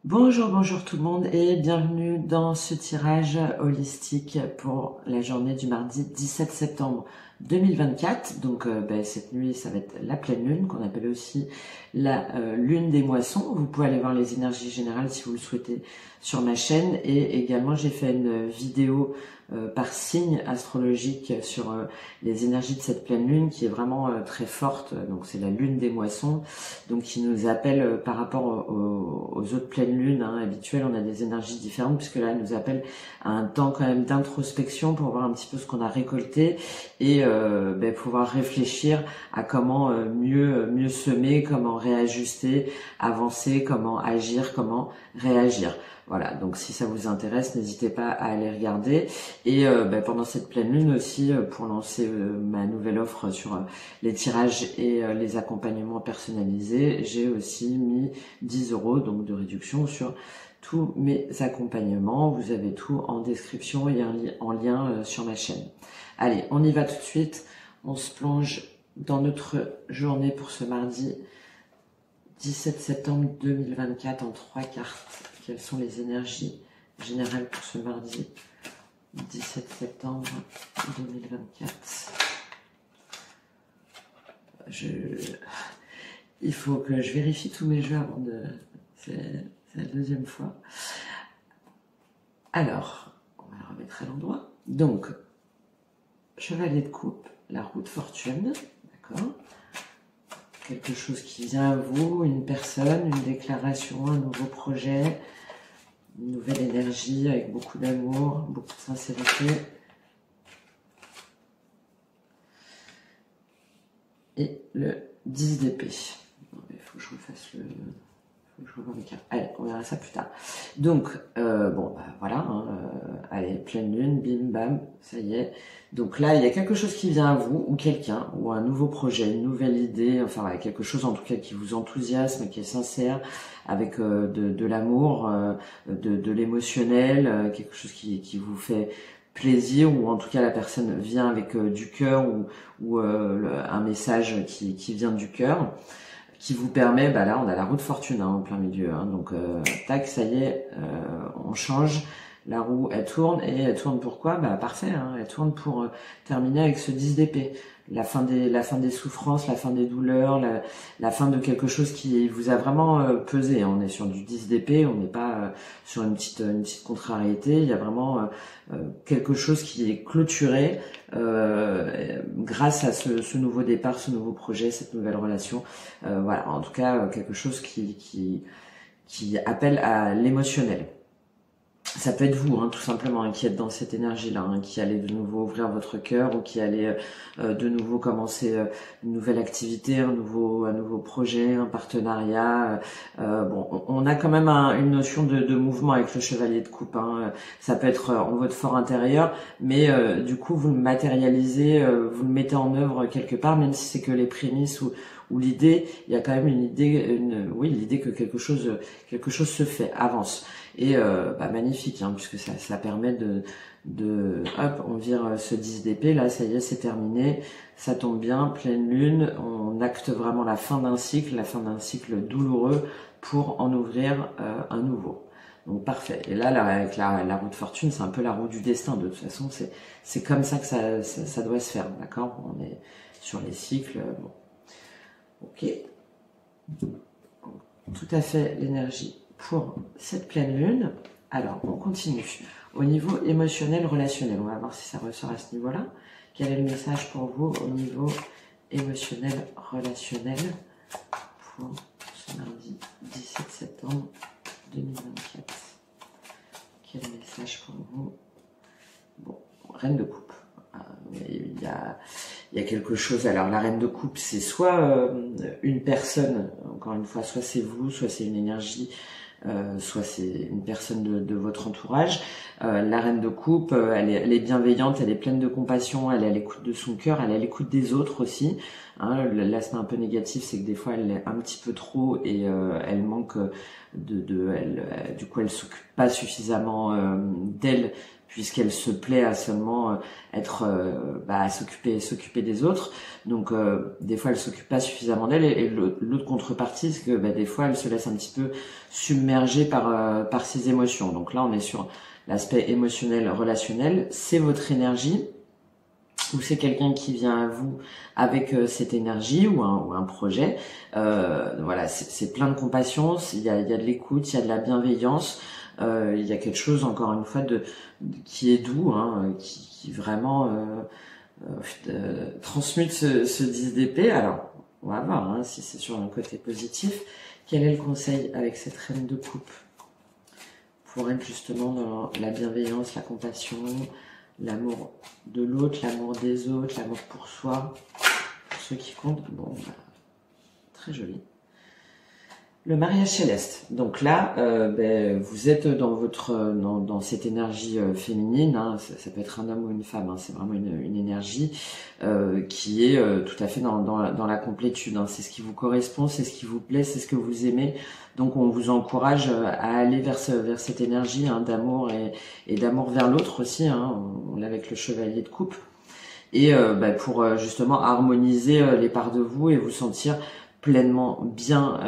Bonjour, bonjour tout le monde et bienvenue dans ce tirage holistique pour la journée du mardi 17 septembre 2024. Donc cette nuit, ça va être la pleine lune qu'on appelle aussi la lune des moissons. Vous pouvez aller voir les énergies générales si vous le souhaitez sur ma chaîne et également j'ai fait une vidéo par signe astrologique sur les énergies de cette pleine lune qui est vraiment très forte. Donc c'est la lune des moissons, donc qui nous appelle par rapport aux autres pleines lunes habituelles. On a des énergies différentes puisque là elle nous appelle à un temps quand même d'introspection pour voir un petit peu ce qu'on a récolté et pouvoir réfléchir à comment mieux semer, comment réajuster, avancer, comment agir, comment réagir. Voilà, donc si ça vous intéresse, n'hésitez pas à aller regarder. Et pendant cette pleine lune aussi, pour lancer ma nouvelle offre sur les tirages et les accompagnements personnalisés, j'ai aussi mis 10 € donc de réduction sur tous mes accompagnements. Vous avez tout en description et en lien sur ma chaîne. Allez, on y va tout de suite. On se plonge dans notre journée pour ce mardi 17 septembre 2024 en 3 cartes. Quelles sont les énergies générales pour ce mardi 17 septembre 2024? Il faut que je vérifie tous mes jeux avant de... C'est la deuxième fois. Alors, on va le remettre à l'endroit. Donc, chevalier de coupe, la roue de fortune, d'accord? Quelque chose qui vient à vous, une personne, une déclaration, un nouveau projet, une nouvelle énergie avec beaucoup d'amour, beaucoup de sincérité. Et le 10 d'épée. Il faut que je refasse le... Allez, on verra ça plus tard. Donc, voilà. Allez, pleine lune, bim, bam, ça y est. Donc là, il y a quelque chose qui vient à vous, ou quelqu'un, ou un nouveau projet, une nouvelle idée, enfin voilà, quelque chose en tout cas qui vous enthousiasme, qui est sincère, avec de l'amour, de l'émotionnel, quelque chose qui vous fait plaisir, ou en tout cas la personne vient avec du cœur, ou un message qui vient du cœur, qui vous permet, là on a la roue de fortune en plein milieu, donc tac, ça y est, on change, la roue elle tourne, et elle tourne pourquoi? Parfait, elle tourne pour terminer avec ce 10 d'épée, la fin des souffrances, la fin des douleurs, la fin de quelque chose qui vous a vraiment pesé. On est sur du 10 d'épée, on n'est pas sur une petite contrariété, il y a vraiment quelque chose qui est clôturé grâce à ce nouveau départ, ce nouveau projet, cette nouvelle relation. Voilà, en tout cas quelque chose qui appelle à l'émotionnel. Ça peut être vous, tout simplement, qui êtes dans cette énergie-là, qui allez de nouveau ouvrir votre cœur, ou qui allez de nouveau commencer une nouvelle activité, un nouveau projet, un partenariat. On a quand même une notion de mouvement avec le chevalier de coupe. Ça peut être en votre fort intérieur, mais du coup, vous le matérialisez, vous le mettez en œuvre quelque part, même si c'est que les prémices ou l'idée, il y a quand même l'idée que quelque chose se fait, avance. Et magnifique, puisque ça permet hop, on vire ce 10 d'épée, là ça y est, c'est terminé, ça tombe bien, pleine lune, on acte vraiment la fin d'un cycle douloureux pour en ouvrir un nouveau. Donc parfait. Et là, avec la roue de fortune, c'est un peu la roue du destin. De toute façon, c'est comme ça que ça doit se faire, d'accord? On est sur les cycles. Bon. Ok. Tout à fait l'énergie pour cette pleine lune. Alors, on continue. Au niveau émotionnel, relationnel, on va voir si ça ressort à ce niveau-là. Quel est le message pour vous au niveau émotionnel, relationnel pour ce mardi 17 septembre 2024? Quel message pour vous? Bon, reine de coupe. Il y a quelque chose. Alors la reine de coupe, c'est soit une personne, encore une fois, soit c'est vous, soit c'est une énergie, soit c'est une personne de votre entourage. La reine de coupe, elle est bienveillante, elle est pleine de compassion, elle est à l'écoute de son cœur, elle est à l'écoute des autres aussi. L'aspect un peu négatif, c'est que des fois elle est un petit peu trop et elle manque du coup elle s'occupe pas suffisamment d'elle, puisqu'elle se plaît à seulement être, à s'occuper des autres. Donc des fois elle s'occupe pas suffisamment d'elle, et l'autre contrepartie, c'est que des fois elle se laisse un petit peu submerger par ses émotions. Donc là on est sur l'aspect émotionnel, relationnel. C'est votre énergie, ou c'est quelqu'un qui vient à vous avec cette énergie, ou un projet. Voilà, c'est plein de compassion, il y a de l'écoute, il y a de la bienveillance, il y a quelque chose, encore une fois, qui est doux, hein, qui vraiment transmute ce 10 d'épée. Alors, on va voir hein, si c'est sur un côté positif. Quel est le conseil avec cette reine de coupe pour être justement dans la bienveillance, la compassion, l'amour de l'autre, l'amour des autres, l'amour pour soi, pour ceux qui comptent. Bon, très joli. Le mariage céleste. Donc là, vous êtes dans cette énergie féminine. Hein, ça peut être un homme ou une femme. Hein, c'est vraiment une énergie qui est tout à fait dans la complétude. Hein. C'est ce qui vous correspond, c'est ce qui vous plaît, c'est ce que vous aimez. Donc on vous encourage à aller vers cette énergie hein, d'amour et d'amour vers l'autre aussi. Hein. On l'a avec le chevalier de coupe. Et pour justement harmoniser les parts de vous et vous sentir pleinement bien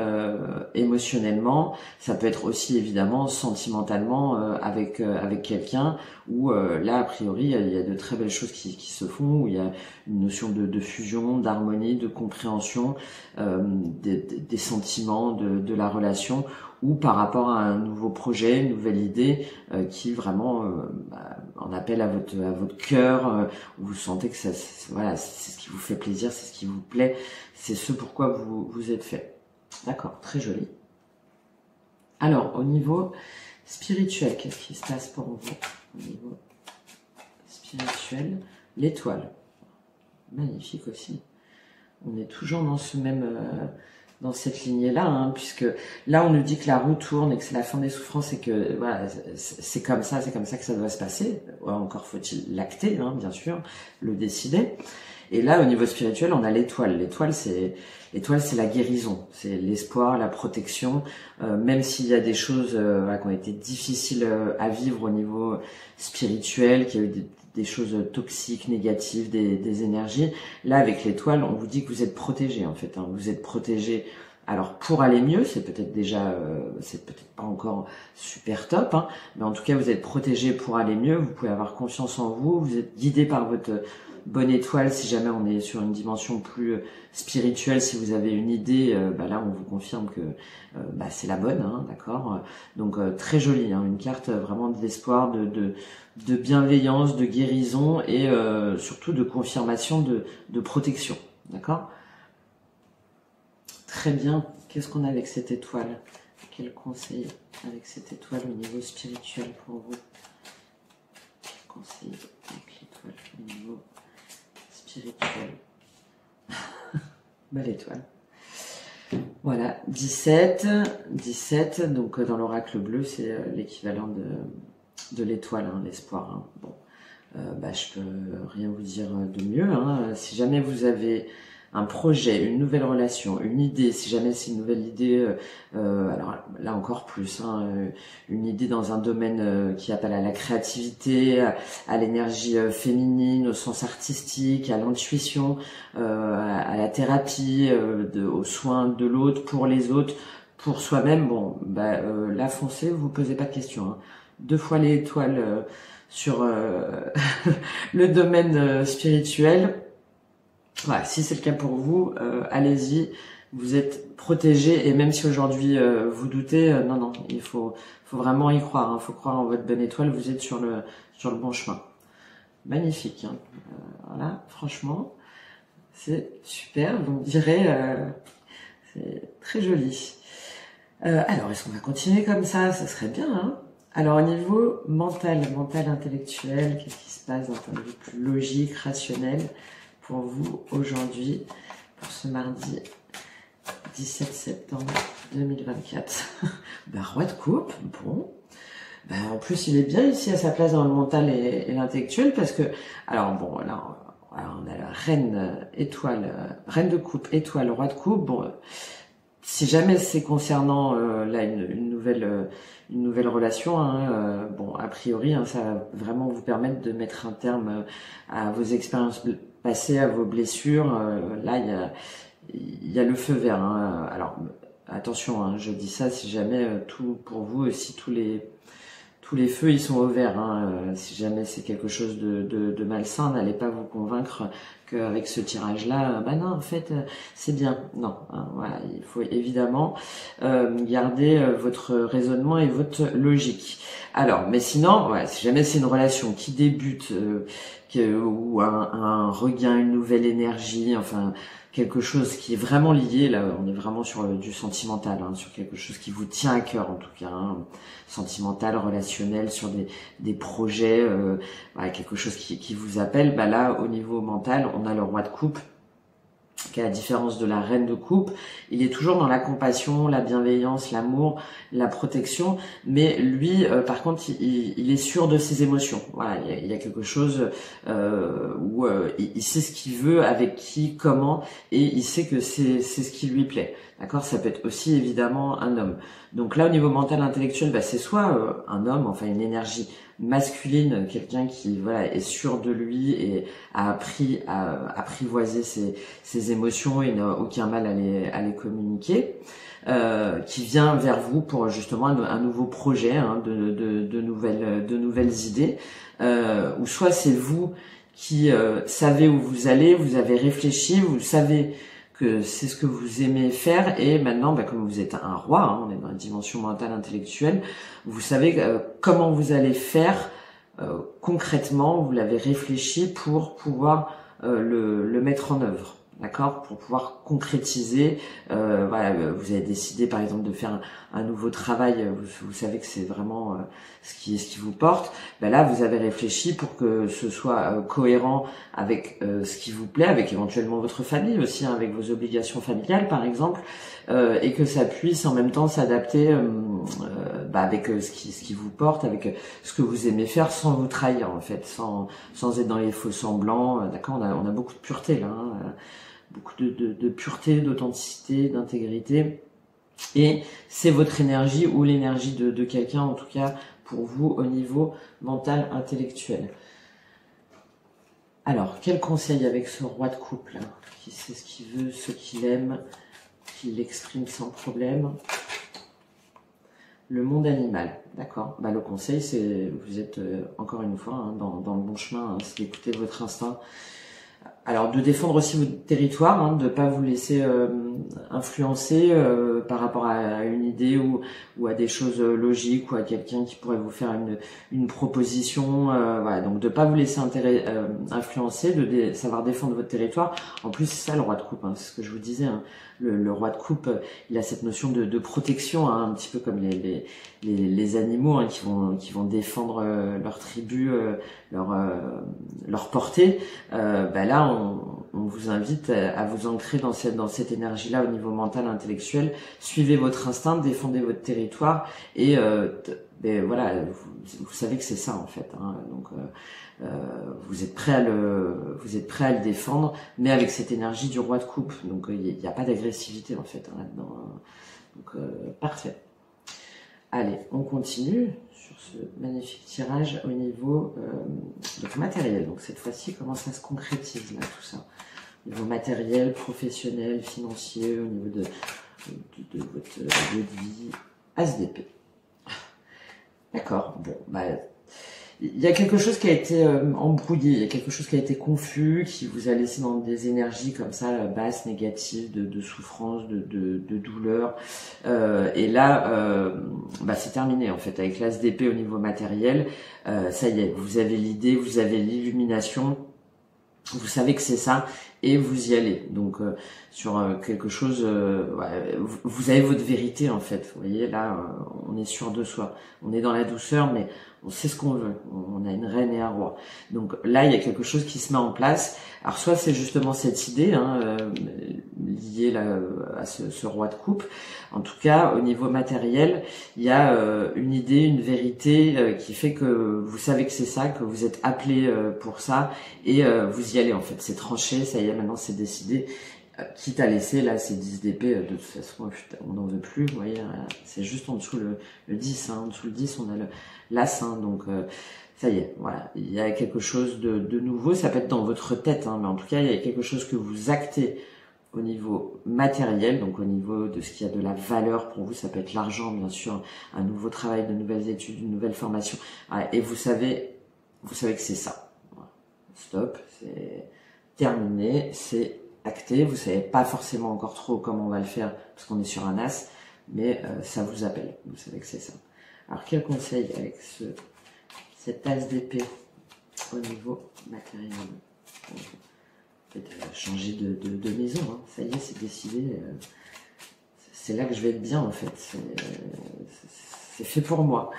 émotionnellement. Ça peut être aussi évidemment sentimentalement avec quelqu'un où là a priori il y a de très belles choses qui se font, où il y a une notion de fusion, d'harmonie, de compréhension des sentiments de la relation, ou par rapport à un nouveau projet, une nouvelle idée qui vraiment en appelle à votre cœur, où vous sentez que voilà, c'est ce qui vous fait plaisir, c'est ce qui vous plaît, c'est ce pourquoi vous êtes fait. D'accord, très joli. Alors, au niveau spirituel, qu'est-ce qui se passe pour vous? Au niveau spirituel, l'étoile. Magnifique aussi. On est toujours dans ce même... dans cette lignée-là, hein, puisque là, on nous dit que la roue tourne et que c'est la fin des souffrances et que voilà, c'est comme ça que ça doit se passer. Encore faut-il l'acter, hein, bien sûr, le décider. Et là, au niveau spirituel, on a l'étoile. L'étoile, c'est la guérison, c'est l'espoir, la protection. Même s'il y a des choses qui ont été difficiles à vivre au niveau spirituel, qu'il y a eu des choses toxiques, négatives, des énergies. Là, avec l'étoile, on vous dit que vous êtes protégé, en fait. Hein. Vous êtes protégé. Alors, pour aller mieux, c'est peut-être déjà, c'est peut-être pas encore super top, hein, mais en tout cas, vous êtes protégé pour aller mieux. Vous pouvez avoir confiance en vous. Vous êtes guidé par votre bonne étoile si jamais on est sur une dimension plus spirituelle. Si vous avez une idée, là, on vous confirme que c'est la bonne, hein, d'accord. Donc, très jolie, hein, une carte vraiment d'espoir, de bienveillance, de guérison et surtout de confirmation de protection, d'accord. Très bien. Qu'est-ce qu'on a avec cette étoile? Quel conseil avec cette étoile au niveau spirituel pour vous? Quel conseil avec l'étoile au niveau spirituel? Belle étoile. Voilà, 17, donc dans l'oracle bleu, c'est l'équivalent de l'étoile, hein, l'espoir. Hein. Bon, je peux rien vous dire de mieux. Hein. Si jamais vous avez un projet, une nouvelle relation, une idée, si jamais c'est une nouvelle idée, alors là encore plus, hein, une idée dans un domaine qui appelle à la créativité, à l'énergie féminine, au sens artistique, à l'intuition, à la thérapie, aux soins de l'autre, pour les autres, pour soi-même, là foncez, vous posez pas de questions. Hein. 2 fois les étoiles sur le domaine spirituel. Voilà, si c'est le cas pour vous, allez-y, vous êtes protégés, et même si aujourd'hui vous doutez, non, il faut vraiment y croire, hein, faut croire en votre bonne étoile, vous êtes sur le bon chemin. Magnifique, hein. Voilà, franchement, c'est super, vous me direz, c'est très joli. Alors, est-ce qu'on va continuer comme ça? Ça serait bien, hein. Alors, au niveau mental intellectuel, qu'est-ce qui se passe d'un point de vue plus logique, rationnel pour vous aujourd'hui, pour ce mardi 17 septembre 2024. Roi de coupe, bon. En plus, il est bien ici à sa place dans le mental et l'intellectuel, parce que, alors bon, là, on a la reine étoile, reine de coupe, étoile, roi de coupe. Bon, si jamais c'est concernant là une nouvelle relation, hein, bon, a priori, hein, ça va vraiment vous permettre de mettre un terme à vos expériences passées, à vos blessures. Là, il y a le feu vert. Hein. Alors, attention, hein, je dis ça si jamais tout pour vous, si tous les feux ils sont au vert. Hein. Si jamais c'est quelque chose de malsain, n'allez pas vous convaincre qu'avec ce tirage-là, bah non, en fait, c'est bien. Non, hein, voilà, il faut évidemment garder votre raisonnement et votre logique. Alors, mais sinon, voilà, si jamais c'est une relation qui débute, ou un regain, une nouvelle énergie, enfin quelque chose qui est vraiment lié, là on est vraiment sur du sentimental, hein, sur quelque chose qui vous tient à cœur en tout cas, hein, sentimental, relationnel, sur des projets, voilà, quelque chose qui vous appelle, bah là au niveau mental on a le roi de coupe, qui à la différence de la reine de coupe, il est toujours dans la compassion, la bienveillance, l'amour, la protection, mais lui, par contre, il est sûr de ses émotions. Voilà, il y a quelque chose où il sait ce qu'il veut, avec qui, comment, et il sait que c'est ce qui lui plaît. D'accord, ça peut être aussi évidemment un homme. Donc là, au niveau mental, intellectuel, bah, c'est soit un homme, enfin une énergie masculine, quelqu'un qui voilà est sûr de lui et a appris à apprivoiser ses émotions et n'a aucun mal à les communiquer, qui vient vers vous pour justement un nouveau projet, hein, de nouvelles idées, ou soit c'est vous qui savez où vous allez, vous avez réfléchi, vous savez que c'est ce que vous aimez faire et maintenant, bah, comme vous êtes un roi, hein, on est dans la dimension mentale intellectuelle, vous savez comment vous allez faire concrètement, vous l'avez réfléchi pour pouvoir le mettre en œuvre. D'accord, pour pouvoir concrétiser, voilà, vous avez décidé par exemple de faire un nouveau travail, vous savez que c'est vraiment ce qui vous porte. Ben là, vous avez réfléchi pour que ce soit cohérent avec ce qui vous plaît, avec éventuellement votre famille aussi, hein, avec vos obligations familiales par exemple, et que ça puisse en même temps s'adapter avec ce qui vous porte, avec ce que vous aimez faire, sans vous trahir en fait, sans être dans les faux semblants. D'accord, on a beaucoup de pureté là. Hein, beaucoup de pureté, d'authenticité, d'intégrité, et c'est votre énergie ou l'énergie de quelqu'un en tout cas pour vous au niveau mental intellectuel. Alors quel conseil avec ce roi de coupe là, qui sait ce qu'il veut, ce qu'il aime, qui l'exprime sans problème? Le monde animal, d'accord, bah, le conseil c'est, vous êtes encore une fois hein, dans le bon chemin, hein, c'est d'écouter votre instinct. Alors de défendre aussi votre territoire, hein, de pas vous laisser influencer par rapport à une idée ou à des choses logiques ou à quelqu'un qui pourrait vous faire une proposition. Voilà, donc de pas vous laisser influencer, de savoir défendre votre territoire. En plus c'est ça le roi de coupe, hein, c'est ce que je vous disais. Hein. Le roi de coupe, il a cette notion de protection, hein, un petit peu comme les animaux hein, qui vont défendre leur tribu, leur portée. Là, on vous invite à vous ancrer dans cette énergie-là au niveau mental, intellectuel. Suivez votre instinct, défendez votre territoire et voilà, vous savez que c'est ça en fait. Hein, donc vous êtes prêt à le défendre, mais avec cette énergie du roi de coupe. Donc il n'y a pas d'agressivité en fait hein, là-dedans. Hein. Donc parfait. Allez, on continue sur ce magnifique tirage au niveau matériel. Donc cette fois-ci, comment ça se concrétise là tout ça? Au niveau matériel, professionnel, financier, au niveau de votre lieu de vie, As d'épée. D'accord, bon, bah il y a quelque chose qui a été embrouillé, il y a quelque chose qui a été confus, qui vous a laissé dans des énergies comme ça, basses, négatives, de souffrance, de douleur. Et là, c'est terminé en fait, avec l'As d'épée au niveau matériel. Ça y est, vous avez l'idée, vous avez l'illumination, vous savez que c'est ça, et vous y allez. Donc sur quelque chose, vous avez votre vérité en fait. Vous voyez, là, on est sûr de soi. On est dans la douceur, mais on sait ce qu'on veut. On a une reine et un roi. Donc là, il y a quelque chose qui se met en place. Alors soit c'est justement cette idée liée là, à ce roi de coupe. En tout cas, au niveau matériel, il y a une idée, une vérité qui fait que vous savez que c'est ça, que vous êtes appelé pour ça, et vous y allez en fait. C'est tranché, ça y est, maintenant c'est décidé. quitte à laisser là ces 10 d'épée, de toute façon on n'en veut plus, vous voyez, c'est juste en dessous le 10, hein, en dessous le 10 on a l'As, hein, donc ça y est, voilà, il y a quelque chose de nouveau, ça peut être dans votre tête, hein, mais en tout cas il y a quelque chose que vous actez au niveau matériel, donc au niveau de ce qui a de la valeur pour vous, ça peut être l'argent bien sûr, un nouveau travail, de nouvelles études, une nouvelle formation, et vous savez que c'est ça, voilà. Stop, c'est terminé, c'est acté, vous savez pas forcément encore trop comment on va le faire parce qu'on est sur un As, mais ça vous appelle, vous savez que c'est ça. Alors quel conseil avec cet As d'épée au niveau matériel? Peut-être changer de maison, hein. Ça y est, c'est décidé, c'est là que je vais être bien en fait, c'est fait pour moi.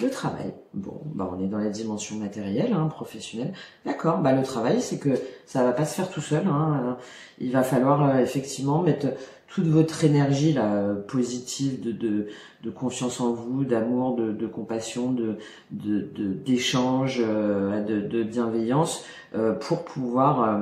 Le travail, bon, bah on est dans la dimension matérielle, hein, professionnelle. D'accord, bah le travail, c'est que ça va pas se faire tout seul, hein. Il va falloir effectivement mettre toute votre énergie là, positive de confiance en vous, d'amour, de compassion, d'échange, de bienveillance, pour pouvoir,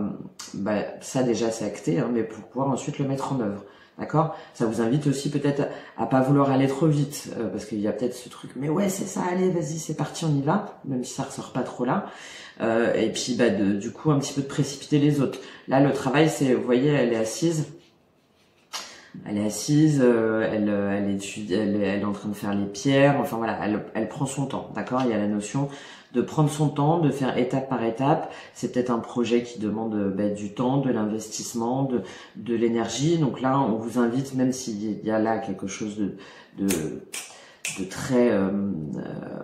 bah ça déjà c'est acté, hein, mais pour pouvoir ensuite le mettre en œuvre. D'accord? Ça vous invite aussi peut-être à pas vouloir aller trop vite, parce qu'il y a peut-être ce truc, mais ouais, c'est ça, allez, vas-y, c'est parti, on y va, même si ça ressort pas trop là. Et puis, bah, du coup, un petit peu de précipiter les autres. Là, le travail, c'est, vous voyez, elle est assise, elle étudie, elle est en train de faire les pierres, enfin voilà, elle prend son temps, d'accord? Il y a la notion de prendre son temps, de faire étape par étape. C'est peut-être un projet qui demande du temps, de l'investissement, de l'énergie. Donc là, on vous invite, même s'il y a là quelque chose de très,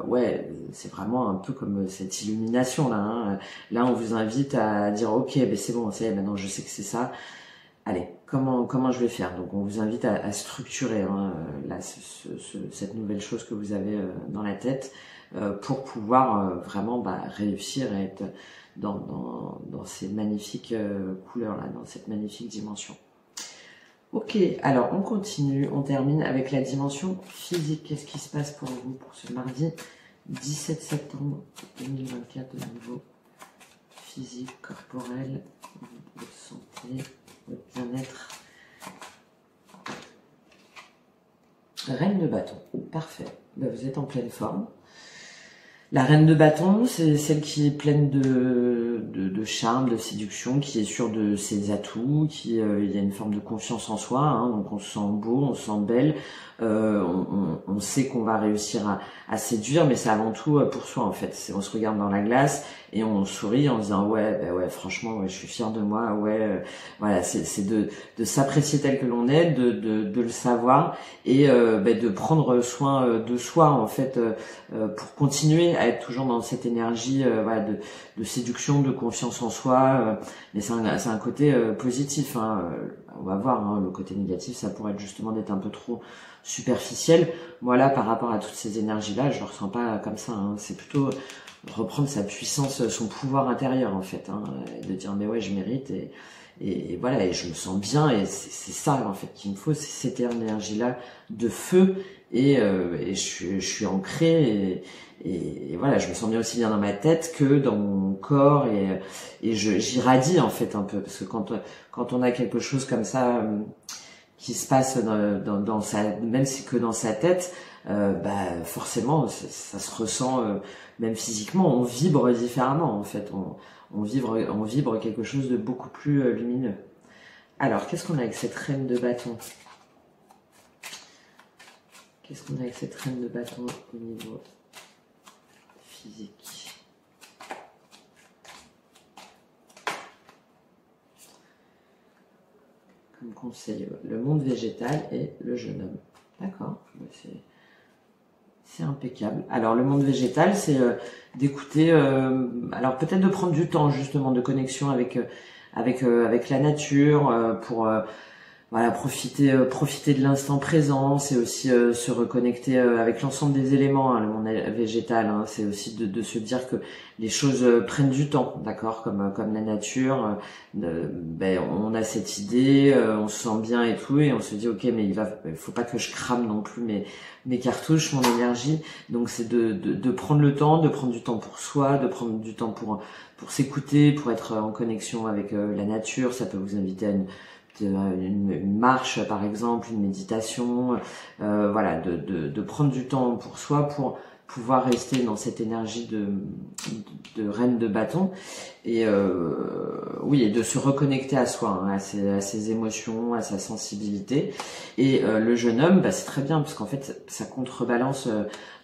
ouais, c'est vraiment un peu comme cette illumination là, hein. Là, on vous invite à dire, ok, ben c'est bon, ça y est, maintenant je sais que c'est ça. Allez, comment je vais faire? Donc on vous invite à structurer, hein, là, cette nouvelle chose que vous avez dans la tête, pour pouvoir vraiment réussir à être dans ces magnifiques couleurs là, dans cette magnifique dimension. Ok, alors on continue, on termine avec la dimension physique. Qu'est-ce qui se passe pour vous pour ce mardi 17 septembre 2024 au niveau physique, corporel, votre santé, votre bien-être? Reine de bâton, parfait. Ben, vous êtes en pleine forme. La reine de bâton, c'est celle qui est pleine de charme, de séduction, qui est sûre de ses atouts, il y a une forme de confiance en soi, hein, donc on se sent beau, on se sent belle, on sait qu'on va réussir à séduire, mais c'est avant tout pour soi en fait. On se regarde dans la glace et on sourit en disant ouais, ouais, franchement, ouais, je suis fière de moi, ouais, voilà, c'est de s'apprécier tel que l'on est, de le savoir et de prendre soin de soi en fait, pour continuer à être toujours dans cette énergie voilà, de séduction, de confiance en soi, mais c'est un côté positif, hein. On va voir, hein, le côté négatif, ça pourrait être justement d'être un peu trop superficiel. Moi là, par rapport à toutes ces énergies-là, je le ressens pas comme ça, hein. C'est plutôt reprendre sa puissance, son pouvoir intérieur en fait, hein, et de dire mais ouais, je mérite et voilà, et je me sens bien, et c'est ça en fait qu'il me faut, c'est cette énergie-là de feu, et je suis ancré, et voilà, je me sens bien aussi bien dans ma tête que dans mon corps, et j'irradie en fait un peu, parce que quand on a quelque chose comme ça qui se passe dans sa, même si que dans sa tête, forcément ça se ressent, même physiquement, on vibre différemment en fait, on vibre quelque chose de beaucoup plus lumineux. Alors, qu'est-ce qu'on a avec cette reine de bâton? Qu'est-ce qu'on a avec cette reine de bâton au niveau physique? Comme conseil, le monde végétal et le jeune homme. D'accord, c'est impeccable. Alors, le monde végétal, c'est d'écouter, alors peut-être de prendre du temps justement de connexion avec la nature, pour voilà, profiter de l'instant présent, c'est aussi se reconnecter avec l'ensemble des éléments, hein, le monde végétal, hein, c'est aussi de se dire que les choses prennent du temps, d'accord, comme la nature, ben on a cette idée, on se sent bien et tout, et on se dit ok, mais il faut pas que je crame non plus mes cartouches, mon énergie, donc c'est de prendre le temps, de prendre du temps pour soi, de prendre du temps pour s'écouter, pour être en connexion avec la nature. Ça peut vous inviter à une marche par exemple, une méditation, voilà, de prendre du temps pour soi pour pouvoir rester dans cette énergie de reine de bâton et oui, et de se reconnecter à soi, hein, à ses émotions, à sa sensibilité. Et le jeune homme, bah, c'est très bien parce qu'en fait ça contrebalance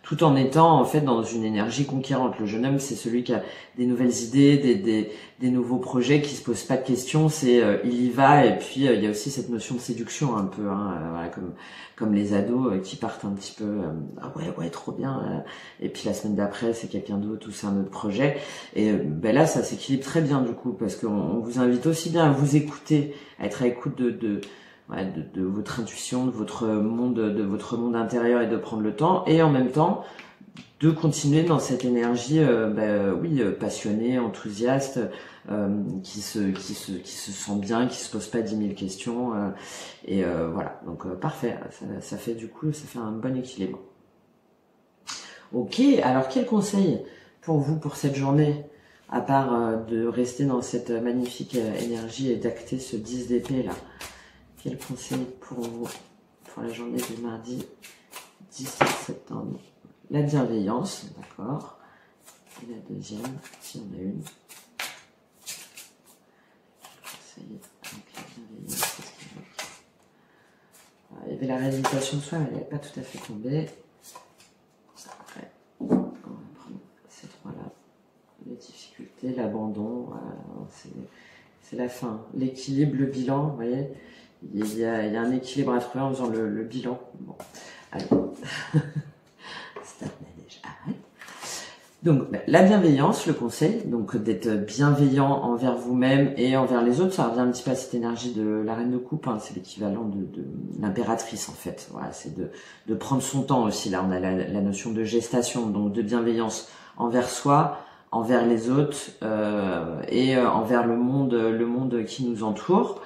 tout en étant en fait dans une énergie conquérante. Le jeune homme, c'est celui qui a des nouvelles idées, des nouveaux projets, qui se pose pas de questions, c'est il y va. Et puis il y a aussi cette notion de séduction un peu, hein, voilà, comme les ados qui partent un petit peu ah ouais trop bien, et puis la semaine d'après c'est quelqu'un d'autre ou c'est un autre projet. Et ben là ça s'équilibre très bien du coup, parce qu'on vous invite aussi bien à vous écouter, à être à l'écoute de votre intuition, de votre monde intérieur, et de prendre le temps, et en même temps de continuer dans cette énergie passionnée, enthousiaste, qui se sent bien, qui se pose pas 10 000 questions, et voilà, donc parfait, ça fait du coup, ça fait un bon équilibre. Ok, alors quel conseil pour vous pour cette journée, à part de rester dans cette magnifique énergie et d'acter ce 10 d'épée là? Quel conseil pour vous pour la journée du mardi 17 septembre? La bienveillance, d'accord. Et la deuxième, si on a une. Conseil avec la bienveillance, qu'est-ce qu'il y a? Il y avait la réalisation de soi, mais elle n'est pas tout à fait tombée. Après, on va prendre ces trois-là. Les difficultés, l'abandon, voilà, c'est la fin. L'équilibre, le bilan, vous voyez. Il y a un équilibre à trouver en faisant le bilan. Bon, allez. Stop, Nadège, arrête. Donc, la bienveillance, le conseil, donc d'être bienveillant envers vous-même et envers les autres. Ça revient un petit peu à cette énergie de la reine de coupe, hein, c'est l'équivalent de l'impératrice en fait. Voilà, c'est de prendre son temps aussi. Là, on a la notion de gestation, donc de bienveillance envers soi, envers les autres et envers le monde qui nous entoure,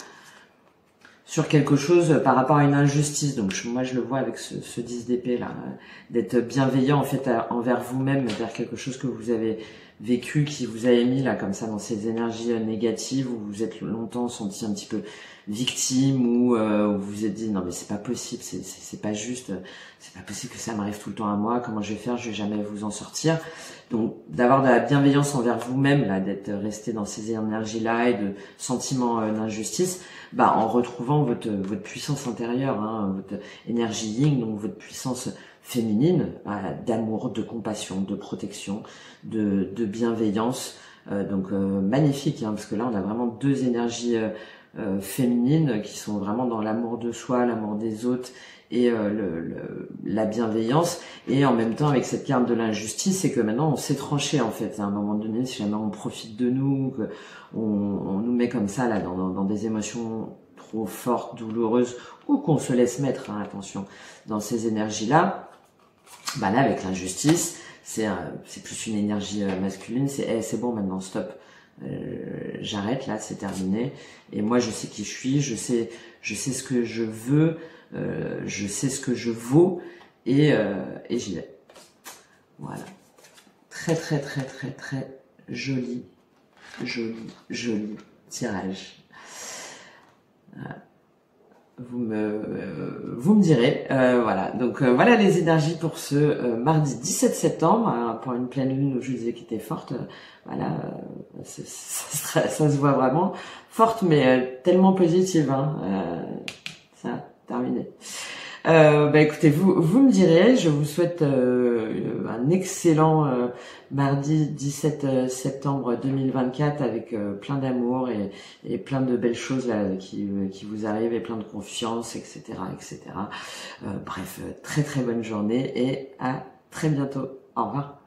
sur quelque chose par rapport à une injustice. Donc moi je le vois avec ce 10 d'épée là, d'être bienveillant en fait envers vous-même, vers quelque chose que vous avez vécu, qui vous a émis là comme ça dans ces énergies négatives, où vous vous êtes longtemps senti un petit peu victime, ou vous vous êtes dit non mais c'est pas possible, c'est pas juste, c'est pas possible que ça m'arrive tout le temps à moi, comment je vais faire, je vais jamais vous en sortir. Donc d'avoir de la bienveillance envers vous-même là, d'être resté dans ces énergies là et de sentiments d'injustice, bah en retrouvant votre puissance intérieure, hein, votre énergie yin, donc votre puissance féminine, d'amour, de compassion, de protection, de bienveillance, donc magnifique, hein, parce que là on a vraiment deux énergies féminines qui sont vraiment dans l'amour de soi, l'amour des autres et la bienveillance. Et en même temps avec cette carte de l'injustice, c'est que maintenant on s'est tranché en fait. À un moment donné, si jamais on profite de nous, on nous met comme ça là dans des émotions trop fortes, douloureuses, ou qu'on se laisse mettre, hein, attention, dans ces énergies-là, bah là avec l'injustice, c'est plus une énergie masculine, c'est bon maintenant, stop. J'arrête là, c'est terminé. Et moi je sais qui je suis, je sais ce que je veux, je sais ce que je vaux, et j'y vais. Voilà. Très très très très très joli tirage. Vous me direz, voilà. Donc voilà les énergies pour ce mardi 17 septembre, hein, pour une pleine lune où je vous disais qu'elle était forte. Voilà, ça se voit vraiment forte, mais tellement positive. Hein, ça, terminé. Bah écoutez, vous me direz. Je vous souhaite un excellent mardi 17 septembre 2024 avec plein d'amour et plein de belles choses là qui vous arrivent, et plein de confiance, etc., etc. Bref, très très bonne journée et à très bientôt. Au revoir.